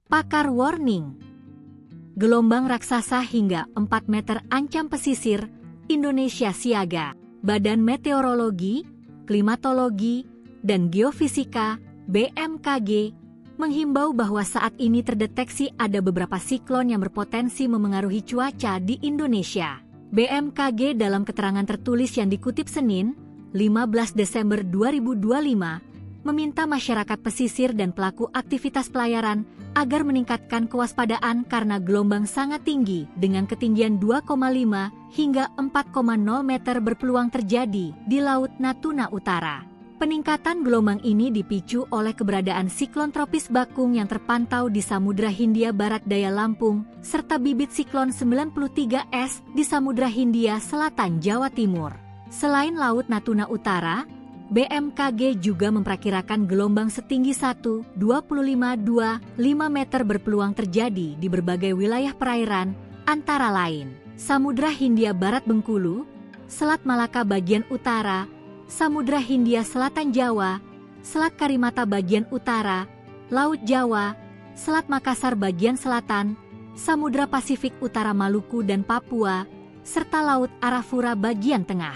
Pakar warning. Gelombang raksasa hingga 4 meter ancam pesisir, Indonesia siaga. Badan Meteorologi, Klimatologi, dan Geofisika (BMKG) menghimbau bahwa saat ini terdeteksi ada beberapa siklon yang berpotensi memengaruhi cuaca di Indonesia. BMKG dalam keterangan tertulis yang dikutip Senin, 15 Desember 2025, meminta masyarakat pesisir dan pelaku aktivitas pelayaran agar meningkatkan kewaspadaan karena gelombang sangat tinggi dengan ketinggian 2,5 hingga 4,0 meter berpeluang terjadi di Laut Natuna Utara. Peningkatan gelombang ini dipicu oleh keberadaan siklon tropis Bakung yang terpantau di Samudra Hindia Barat daya Lampung, serta bibit siklon 93S di Samudra Hindia Selatan Jawa Timur. Selain Laut Natuna Utara, BMKG juga memperkirakan gelombang setinggi 1,25-2,5 meter berpeluang terjadi di berbagai wilayah perairan, antara lain Samudra Hindia Barat Bengkulu, Selat Malaka bagian utara, Samudra Hindia Selatan Jawa, Selat Karimata bagian utara, Laut Jawa, Selat Makassar bagian selatan, Samudra Pasifik Utara Maluku dan Papua, serta Laut Arafura bagian tengah.